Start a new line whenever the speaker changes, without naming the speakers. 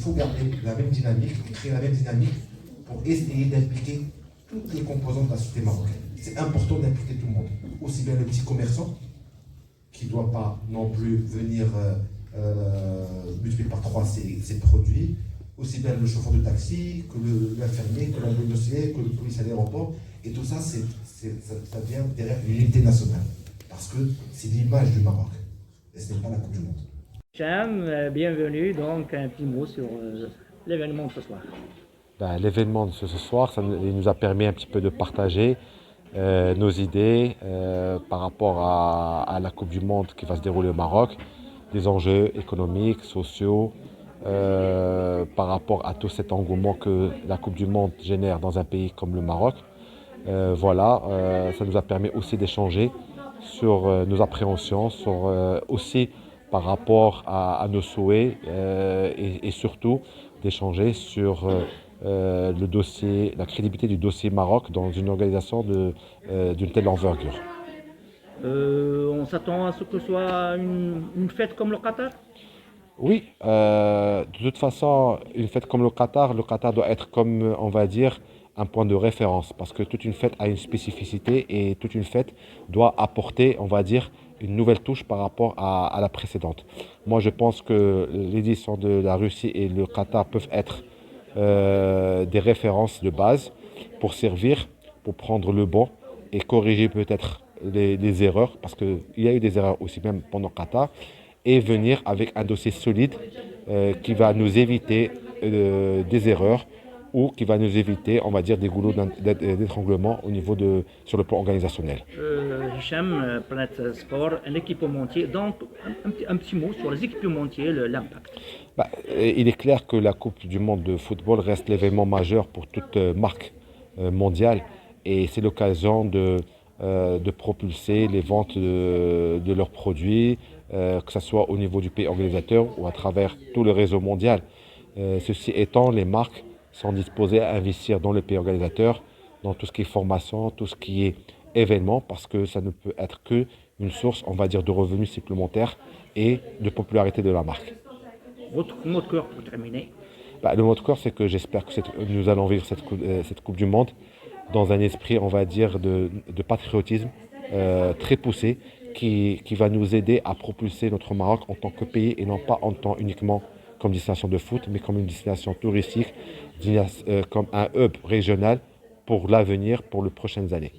faut garder la même dynamique, créer la même dynamique pour essayer d'impliquer toutes les composantes de la société marocaine. C'est important d'impliquer tout le monde, aussi bien le petit commerçant, qui ne doit pas non plus venir multiplier par 3 ses produits, aussi bien le chauffeur de taxi, que l'infirmier, que l'ambulancier, que le policier à l'aéroport. Et tout ça, ça vient derrière l'unité nationale, parce que c'est l'image du Maroc, et ce n'est pas la Coupe du Monde.
Cham, bienvenue, donc un petit mot sur l'événement de ce soir.
L'événement de ce soir, il nous a permis un petit peu de partager nos idées par rapport à la Coupe du Monde qui va se dérouler au Maroc, des enjeux économiques, sociaux, par rapport à tout cet engouement que la Coupe du Monde génère dans un pays comme le Maroc. Ça nous a permis aussi d'échanger sur nos appréhensions, aussi par rapport à nos souhaits et surtout d'échanger sur le dossier, la crédibilité du dossier Maroc dans une organisation d'une telle envergure.
On s'attend à ce que ce soit une fête comme le Qatar?
Oui, de toute façon, une fête comme le Qatar doit être comme, on va dire, un point de référence parce que toute une fête a une spécificité et toute une fête doit apporter, on va dire, une nouvelle touche par rapport à la précédente. Moi, je pense que l'édition de la Russie et le Qatar peuvent être des références de base pour servir, pour prendre le bon et corriger peut-être les erreurs, parce qu'il y a eu des erreurs aussi même pendant Qatar, et venir avec un dossier solide qui va nous éviter des erreurs ou qui va nous éviter, on va dire, des goulots d'étranglement sur le plan organisationnel.
Hicham, Planète Sport, un équipementier, donc un petit mot sur les équipementiers, l'impact.
Il est clair que la Coupe du Monde de football reste l'événement majeur pour toute marque mondiale et c'est l'occasion de propulser les ventes de leurs produits, que ce soit au niveau du pays organisateur ou à travers tout le réseau mondial. Ceci étant, les marques sont disposées à investir dans le pays organisateur, dans tout ce qui est formation, tout ce qui est événement, parce que ça ne peut être qu'une source, on va dire, de revenus supplémentaires et de popularité de la marque.
Votre mot de cœur pour terminer?
Le mot de cœur, c'est que j'espère que nous allons vivre cette Coupe du Monde dans un esprit, on va dire, de patriotisme très poussé qui va nous aider à propulser notre Maroc en tant que pays et non pas en tant uniquement comme destination de foot, mais comme une destination touristique, comme un hub régional pour l'avenir, pour les prochaines années.